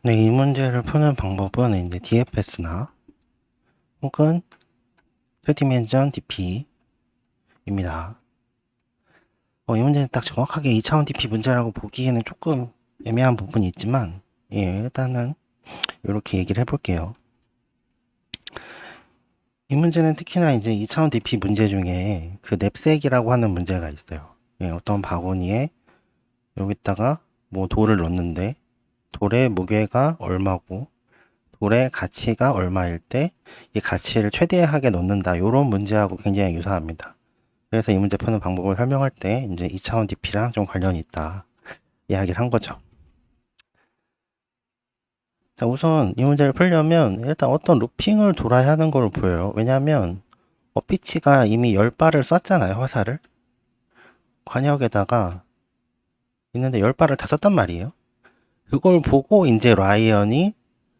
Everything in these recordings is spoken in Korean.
네, 이 문제를 푸는 방법은 이제 DFS나 혹은 2디멘전 DP입니다. 이 문제는 딱 정확하게 2차원 DP 문제라고 보기에는 조금 애매한 부분이 있지만, 일단은 이렇게 얘기를 해볼게요. 이 문제는 특히나 이제 2차원 DP 문제 중에 그 냅색이라고 하는 문제가 있어요. 어떤 바구니에 여기다가 뭐 돌을 넣는데 돌의 무게가 얼마고 돌의 가치가 얼마일 때 이 가치를 최대하게 넣는다. 이런 문제하고 굉장히 유사합니다. 그래서 이 문제 푸는 방법을 설명할 때 이제 2차원 DP랑 좀 관련이 있다. 이야기를 한 거죠. 자, 우선 이 문제를 풀려면 일단 어떤 루핑을 돌아야 하는 걸 보여요. 왜냐하면 피치가 이미 10발을 쐈잖아요. 화살을. 관역에다가 있는데 10발을 다 썼단 말이에요. 그걸 보고 이제 라이언이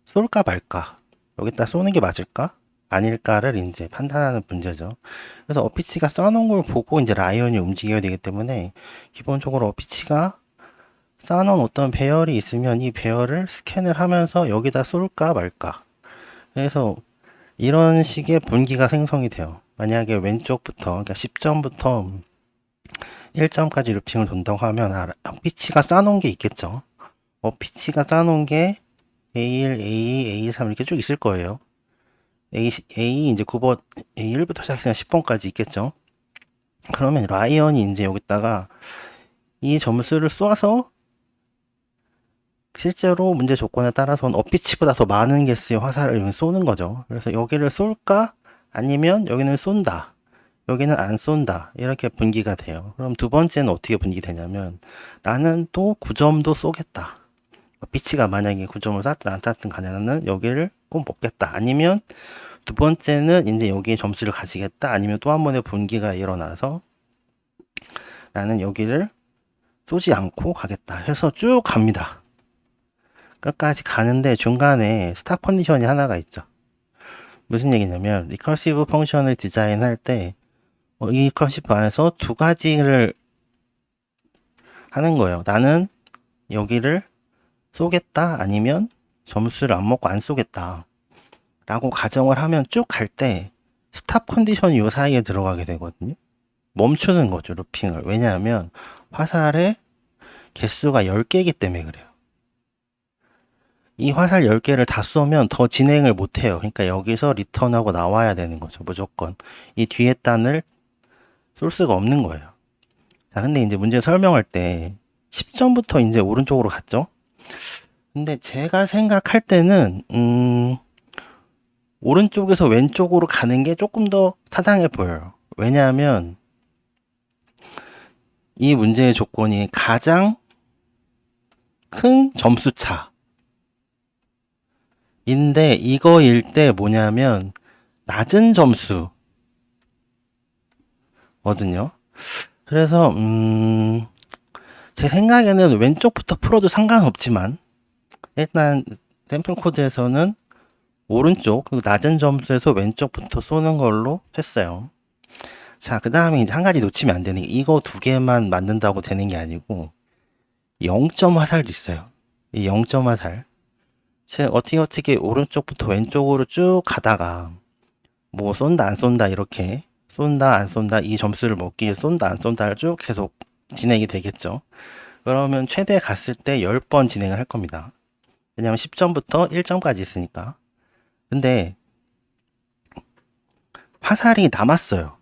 쏠까 말까, 여기다 쏘는 게 맞을까 아닐까를 이제 판단하는 문제죠. 그래서 어피치가 쏴놓은 걸 보고 이제 라이언이 움직여야 되기 때문에 기본적으로 어피치가 쌓아놓은 어떤 배열이 있으면 이 배열을 스캔을 하면서 여기다 쏠까 말까, 그래서 이런 식의 분기가 생성이 돼요. 만약에 왼쪽부터, 그러니까 10점부터 1점까지 루핑을 돈다고 하면 어피치가 쏴놓은 게 있겠죠. 어피치가 쏴놓은 게 A1, A2, A3 이렇게 쭉 있을 거예요. A 이제 9번, A1부터 시작해서 10번까지 있겠죠. 그러면 라이언이 이제 여기다가 이 점수를 쏴서 실제로 문제 조건에 따라서는 어피치보다 더 많은 개수의 화살을 쏘는 거죠. 그래서 여기를 쏠까? 아니면 여기는 쏜다. 여기는 안 쏜다. 이렇게 분기가 돼요. 그럼 두 번째는 어떻게 분기되냐면 나는 또 9점도 쏘겠다. 어피치가 만약에 9점을 쐈든 안 쐈든 간에 나는 여기를 꼭 먹겠다. 아니면 두 번째는 이제 여기에 점수를 가지겠다. 아니면 또 한 번의 분기가 일어나서 나는 여기를 쏘지 않고 가겠다 해서 쭉 갑니다. 끝까지 가는데 중간에 스탑 컨디션이 하나가 있죠. 무슨 얘기냐면 리커시브 펑션을 디자인할 때 이 리커시브 안에서 두 가지를 하는 거예요. 나는 여기를 쏘겠다, 아니면 점수를 안 먹고 안 쏘겠다 라고 가정을 하면 쭉 갈 때 스탑 컨디션이 요 사이에 들어가게 되거든요. 멈추는 거죠, 루핑을. 왜냐하면 화살의 개수가 10개이기 때문에 그래요. 이 화살 10개를 다 쏘면 더 진행을 못해요. 그러니까 여기서 리턴하고 나와야 되는 거죠, 무조건. 이 뒤에 단을 쏠 수가 없는 거예요. 자, 근데 이제 문제 설명할 때 10점부터 이제 오른쪽으로 갔죠? 근데 제가 생각할 때는, 오른쪽에서 왼쪽으로 가는 게 조금 더 타당해 보여요. 왜냐하면 이 문제의 조건이 가장 큰 점수 차인데 이거일 때 뭐냐면 낮은 점수거든요. 그래서 제 생각에는 왼쪽부터 풀어도 상관없지만 일단 샘플 코드에서는 오른쪽, 낮은 점수에서 왼쪽부터 쏘는 걸로 했어요. 자, 그 다음에 이제 한 가지 놓치면 안 되는 게, 이거 두 개만 만든다고 되는 게 아니고 0점 화살도 있어요. 이 0점 화살, 제가 어떻게 오른쪽부터 왼쪽으로 쭉 가다가 뭐 쏜다 안 쏜다, 이렇게 쏜다 안 쏜다, 이 점수를 먹기 위해 쏜다 안 쏜다를 쭉 계속 진행이 되겠죠. 그러면 최대 갔을 때 10번 진행을 할 겁니다. 왜냐면 10점부터 1점까지 있으니까. 근데 화살이 남았어요.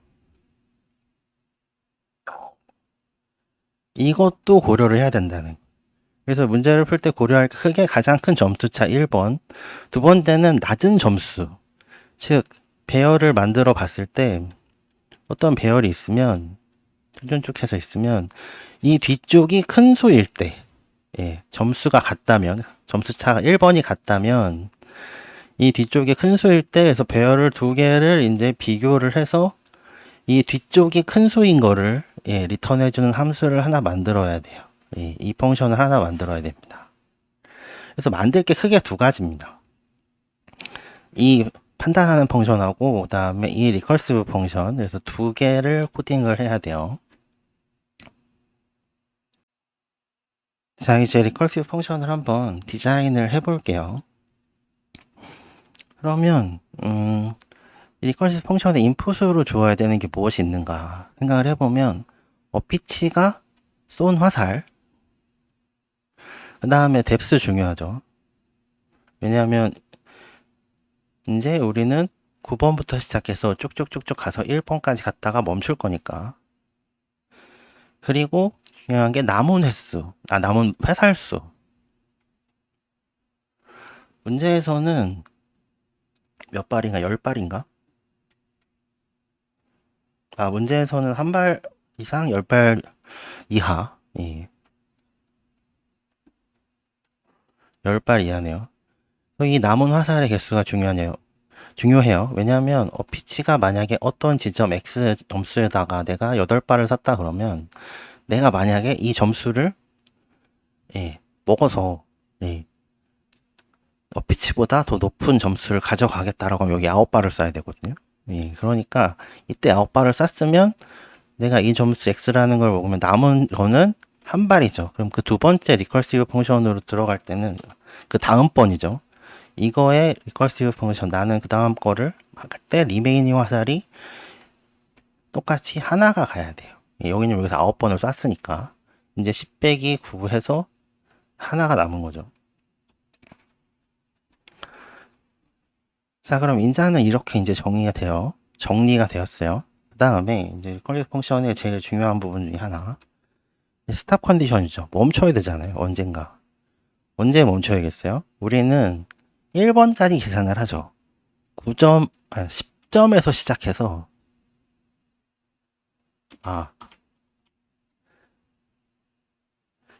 이것도 고려를 해야 된다는. 그래서 문제를 풀 때 고려할 크게 가장 큰 점수차 1번, 두 번째는 낮은 점수. 즉 배열을 만들어 봤을 때 어떤 배열이 있으면, 쫀쫀쪽해서 있으면 이 뒤쪽이 큰 수일 때, 점수가 같다면, 점수차가 1번이 같다면 이 뒤쪽이 큰 수일 때, 그래서 배열을 두 개를 이제 비교를 해서 이 뒤쪽이 큰 수인 거를 리턴해주는 함수를 하나 만들어야 돼요. 이 펑션을 하나 만들어야 됩니다. 그래서 만들 게 크게 두 가지입니다. 이 판단하는 펑션하고 그 다음에 이 리커시브 펑션, 그래서 두 개를 코딩을 해야 돼요. 자, 이제 리커시브 펑션을 한번 디자인을 해볼게요. 그러면 이 리커시브 펑션의 인풋으로 주어야 되는 게 무엇이 있는가 생각을 해보면 어피치가 쏜 화살, 그 다음에 뎁스 중요하죠. 왜냐하면 이제 우리는 9번부터 시작해서 쭉쭉쭉쭉 가서 1번까지 갔다가 멈출 거니까. 그리고 중요한 게 남은 횟수, 남은 회살수. 문제에서는 몇 발인가? 10발인가? 문제에서는 한 발 이상, 10발 이하. 예. 10발 이하네요. 이 남은 화살의 개수가 중요해요. 왜냐하면 어피치가 만약에 어떤 지점 X 점수에다가 내가 8발을 쐈다 그러면 내가 만약에 이 점수를 먹어서 어피치보다 더 높은 점수를 가져가겠다라고 하면 여기 9발을 쏴야 되거든요. 그러니까 이때 9발을 쐈으면 내가 이 점수 X라는 걸 먹으면 남은 거는 한 발이죠. 그럼 그 두 번째 리커시브 펑션으로 들어갈 때는 그 다음 번이죠. 이거의 리커시브 펑션, 나는 그 다음 거를 할 때 리메이닝 화살이 똑같이 하나가 가야 돼요. 여기는 여기서 9번을 쐈으니까 이제 10 빼기 9 해서 하나가 남은 거죠. 자, 그럼 인자는 이렇게 이제 정리가 되었어요. 그 다음에 이제 리커시브 펑션의 제일 중요한 부분 중에 하나, 스탑 컨디션이죠. 멈춰야 되잖아요. 언젠가. 언제 멈춰야겠어요? 우리는 1번까지 계산을 하죠. 10점에서 시작해서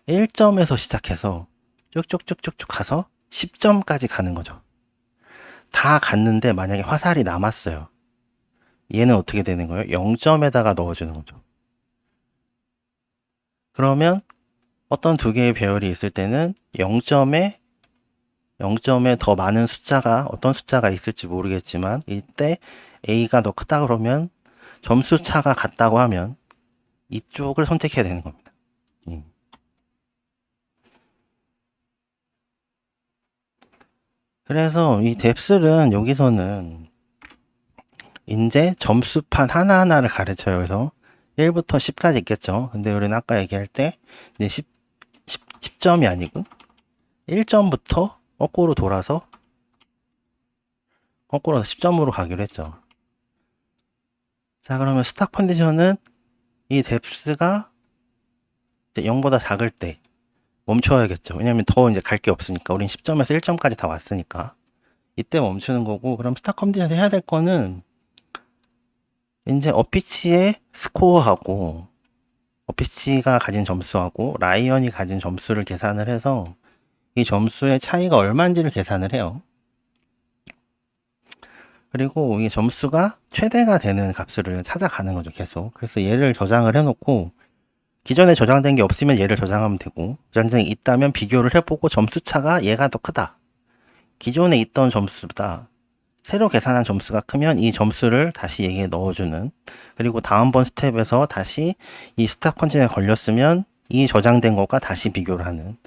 1점에서 시작해서 쭉쭉쭉쭉쭉 가서 10점까지 가는 거죠. 다 갔는데 만약에 화살이 남았어요. 얘는 어떻게 되는 거예요? 0점에다가 넣어주는 거죠. 그러면 어떤 두 개의 배열이 있을 때는 0점에 더 많은 숫자가 어떤 숫자가 있을지 모르겠지만 이때 A가 더 크다 그러면 점수 차가 같다고 하면 이쪽을 선택해야 되는 겁니다. 그래서 이 뎁스는 여기서는 이제 점수판 하나하나를 가르쳐요. 그래서 1부터 10까지 있겠죠. 근데 우리는 아까 얘기할 때 이제 10점이 아니고 1점부터 거꾸로 돌아서 10점으로 가기로 했죠. 자, 그러면 스탁 컨디션은 이 뎁스가 0보다 작을 때 멈춰야겠죠. 왜냐면 더 이제 갈 게 없으니까. 우린 10점에서 1점까지 다 왔으니까. 이때 멈추는 거고, 그럼 스탁 컨디션 해야 될 거는 이제 어피치의 스코어하고 어피치가 가진 점수하고 라이언이 가진 점수를 계산을 해서 이 점수의 차이가 얼마인지를 계산을 해요. 그리고 이 점수가 최대가 되는 값을 찾아가는 거죠, 계속. 그래서 얘를 저장을 해놓고 기존에 저장된 게 없으면 얘를 저장하면 되고, 저장이 있다면 비교를 해보고 점수 차가 얘가 더 크다. 기존에 있던 점수보다 새로 계산한 점수가 크면 이 점수를 다시 얘기에 넣어주는, 그리고 다음번 스텝에서 다시 이 스탑 컨디션에 걸렸으면 이 저장된 것과 다시 비교를 하는,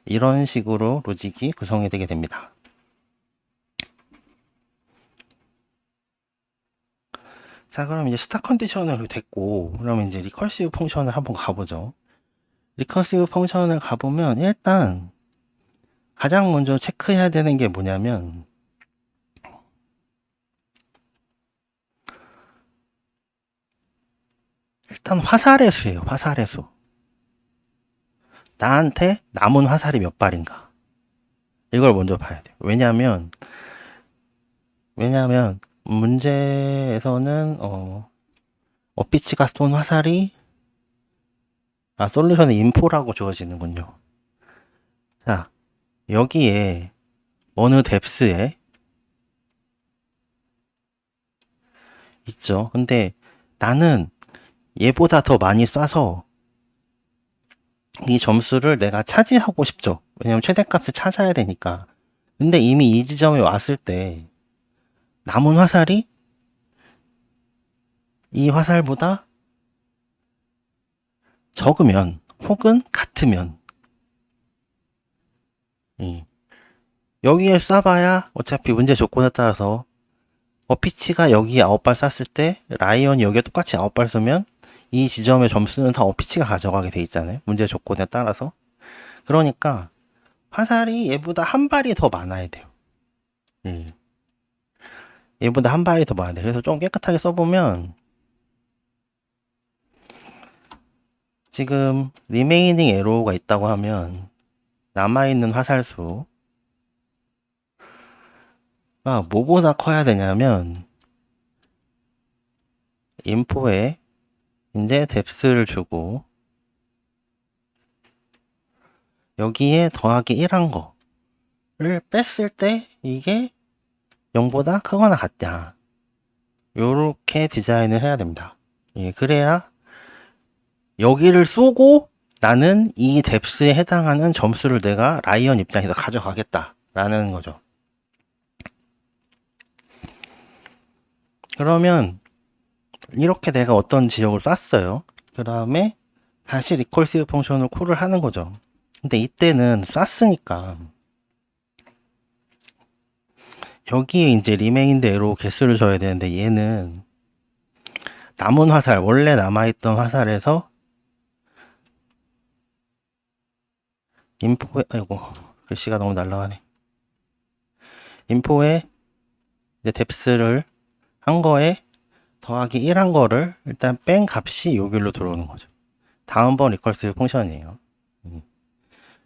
이런 식으로 로직이 구성이 되게 됩니다. 자, 그럼 이제 스탑 컨디션을 됐고, 그러면 이제 리커시브 펑션을 한번 가보죠. 리커시브 펑션을 가보면 일단 가장 먼저 체크해야 되는 게 뭐냐면 일단 화살의 수예요. 화살의 수. 나한테 남은 화살이 몇 발인가. 이걸 먼저 봐야 돼요. 왜냐하면 문제에서는 어피치가 쏜 화살이 솔루션의 인포라고 주어지는군요. 자, 여기에 어느 뎁스에 있죠. 근데 나는 얘보다 더 많이 쏴서 이 점수를 내가 차지하고 싶죠. 왜냐면 최대값을 찾아야 되니까. 근데 이미 이 지점에 왔을 때 남은 화살이 이 화살보다 적으면 혹은 같으면 여기에 쏴봐야 어차피 문제 조건에 따라서 어피치가 여기에 9발 쐈을 때 라이언이 여기에 똑같이 9발 쏘면 이 지점의 점수는 다 어피치가 가져가게 돼 있잖아요. 문제 조건에 따라서. 그러니까 화살이 얘보다 한 발이 더 많아야 돼요. 얘보다 한 발이 더 많아야 돼요. 그래서 좀 깨끗하게 써보면 지금 리메이닝 에로우가 있다고 하면 남아있는 화살수가 뭐보다 커야 되냐면 인포에 이제 뎁스를 주고 여기에 더하기 1한 거를 뺐을 때 이게 0보다 크거나 같냐, 요렇게 디자인을 해야 됩니다. 그래야 여기를 쏘고 나는 이 뎁스에 해당하는 점수를 내가 라이언 입장에서 가져가겠다 라는 거죠. 그러면 이렇게 내가 어떤 지역을 쐈어요. 그 다음에 다시 리콜시브 펑션을 콜을 하는 거죠. 근데 이때는 쐈으니까 여기에 이제 리메인드 에로 개수를 줘야 되는데 얘는 남은 화살, 원래 남아있던 화살에서 인포에, 아이고 글씨가 너무 날라가네. 인포에 이제 뎁스를 한 거에 더하기 1 한 거를 일단 뺀 값이 여기로 들어오는 거죠. 다음번 리컬스 펑션이에요.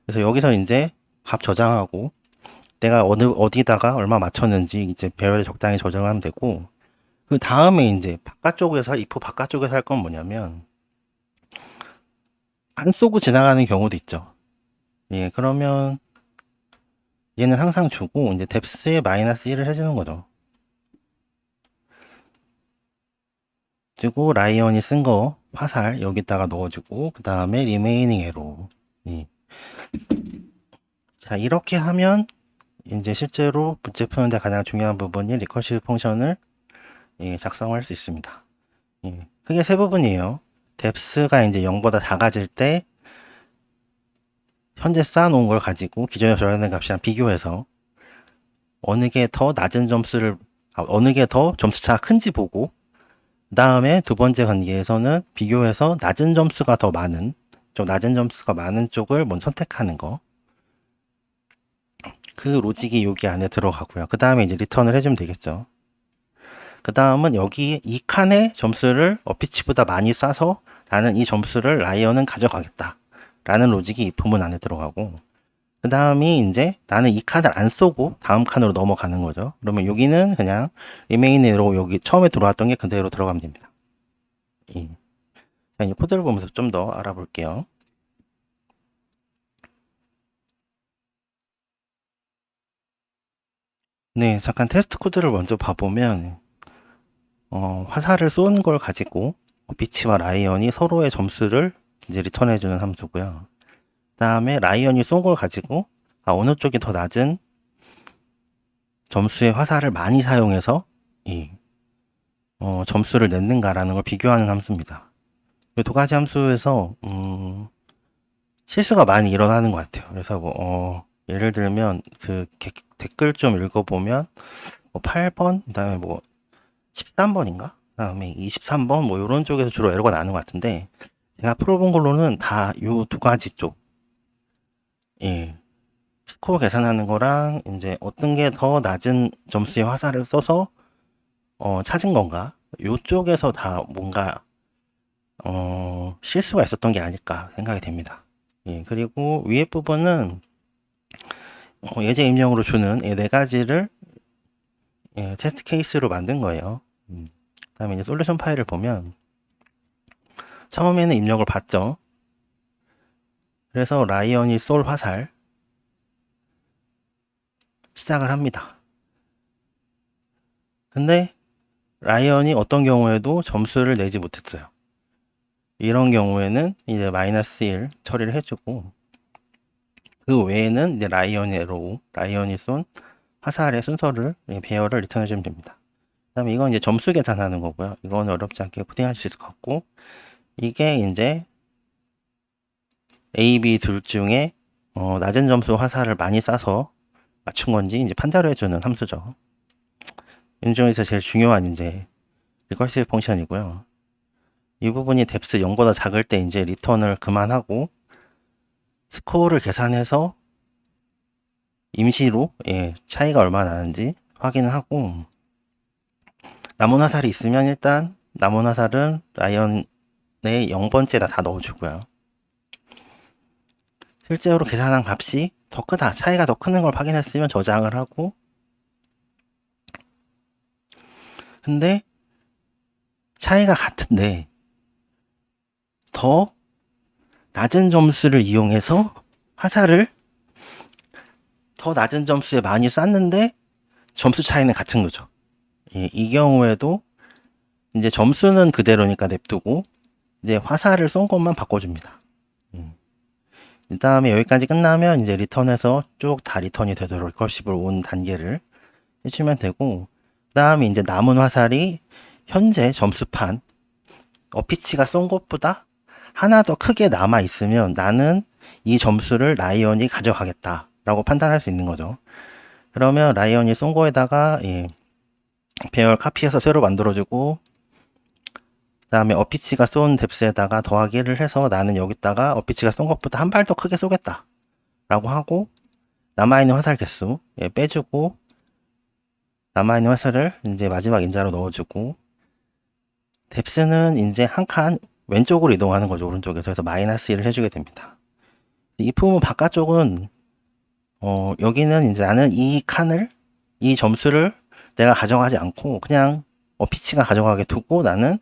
그래서 여기서 이제 값 저장하고 내가 어디다가 얼마 맞췄는지 이제 배열에 적당히 조정하면 되고, 그 다음에 이제 바깥쪽에서, 이포 바깥쪽에서 할 건 뭐냐면 안 쏘고 지나가는 경우도 있죠. 그러면 얘는 항상 주고 이제 뎁스에 마이너스 1을 해주는 거죠. 그리고 라이언이 쓴 거 화살 여기다가 넣어주고 그 다음에 리메이닝 에로. 자, 이렇게 하면 이제 실제로 문제 푸는데 가장 중요한 부분이 리커시브 펑션을 작성할 수 있습니다. 크게 세 부분이에요. 뎁스가 이제 0보다 작아질 때 현재 쌓아놓은 걸 가지고 기존에 저장된 값이랑 비교해서 어느 게 더 낮은 점수를, 어느 게 더 점수차가 큰지 보고, 그 다음에 두 번째 관계에서는 비교해서 낮은 점수가 더 많은, 좀 낮은 점수가 많은 쪽을 먼저 선택하는 거. 그 로직이 여기 안에 들어가고요. 그 다음에 이제 리턴을 해주면 되겠죠. 그 다음은 여기 이 칸의 점수를 어피치보다 많이 쏴서 나는 이 점수를 라이언은 가져가겠다 라는 로직이 이 부분 안에 들어가고, 그 다음이 이제 나는 이 칸을 안 쏘고 다음 칸으로 넘어가는 거죠. 그러면 여기는 그냥 리메인으로 여기 처음에 들어왔던 게 그대로 들어가면 됩니다. 자, 이 코드를 보면서 좀 더 알아볼게요. 네, 잠깐 테스트 코드를 먼저 봐보면 화살을 쏘는 걸 가지고 비치와 라이언이 서로의 점수를 이제 리턴해주는 함수고요. 그 다음에 라이언이 쏜 걸 가지고 어느 쪽이 더 낮은 점수의 화살을 많이 사용해서 점수를 냈는가라는 걸 비교하는 함수입니다. 이 두 가지 함수에서 실수가 많이 일어나는 것 같아요. 그래서 예를 들면 그 댓글 좀 읽어보면 8번, 그 다음에 13번인가? 그 다음에 23번 이런 쪽에서 주로 에러가 나는 것 같은데, 제가 풀어본 걸로는 다 요 두 가지 쪽, 스코어 계산하는 거랑 이제 어떤 게 더 낮은 점수의 화살을 써서 찾은 건가, 요쪽에서 다 뭔가 실수가 있었던 게 아닐까 생각이 됩니다. 그리고 위에 부분은 예제 입력으로 주는 이 네 가지를 테스트 케이스로 만든 거예요. 그 다음에 이제 솔루션 파일을 보면 처음에는 입력을 받죠. 그래서 라이언이 쏠 화살 시작을 합니다. 근데 라이언이 어떤 경우에도 점수를 내지 못했어요. 이런 경우에는 이제 마이너스 1 처리를 해주고, 그 외에는 이제 라이언이 쏜 화살의 순서를, 배열을 리턴해주면 됩니다. 그 다음에 이건 이제 점수 계산하는 거고요. 이건 어렵지 않게 코딩하실 수 있을 것 같고, 이게 이제 A, B 둘 중에 낮은 점수 화살을 많이 쏴서 맞춘 건지 이제 판단을 해주는 함수죠. 이 중에서 제일 중요한 이제 리커시브 펑션이고요. 이 부분이 뎁스 0보다 작을 때 이제 리턴을 그만하고 스코어를 계산해서 임시로 차이가 얼마나 나는지 확인하고, 남은 화살이 있으면 일단 남은 화살은 라이언의 0번째다 다 넣어주고요. 실제로 계산한 값이 더 크다, 차이가 더 크는 걸 확인했으면 저장을 하고, 근데 차이가 같은데 더 낮은 점수를 이용해서 화살을 더 낮은 점수에 많이 쐈는데 점수 차이는 같은 거죠. 이 경우에도 이제 점수는 그대로니까 냅두고 이제 화살을 쏜 것만 바꿔줍니다. 그 다음에 여기까지 끝나면 이제 리턴해서 쭉 다 리턴이 되도록 리커시브로 온 단계를 해주면 되고, 그 다음에 이제 남은 화살이 현재 점수판 어피치가 쏜 것보다 하나 더 크게 남아 있으면 나는 이 점수를 라이언이 가져가겠다 라고 판단할 수 있는 거죠. 그러면 라이언이 쏜 거에다가 배열 카피해서 새로 만들어주고, 그 다음에 어피치가 쏜 뎁스에다가 더하기를 해서 나는 여기다가 어피치가 쏜 것보다 한 발 더 크게 쏘겠다 라고 하고, 남아있는 화살 개수 빼주고, 남아있는 화살을 이제 마지막 인자로 넣어주고, 뎁스는 이제 한 칸 왼쪽으로 이동하는 거죠. 오른쪽에서. 그래서 마이너스 1을 해주게 됩니다. 이 부분 바깥쪽은 여기는 이제 나는 이 점수를 내가 가져가지 않고 그냥 어피치가 가져가게 두고 나는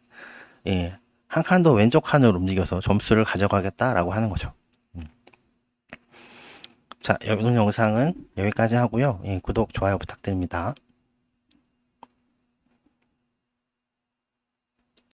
한 칸 더 왼쪽 칸으로 움직여서 점수를 가져가겠다라고 하는 거죠. 자, 오늘 영상은 여기까지 하고요. 구독, 좋아요 부탁드립니다.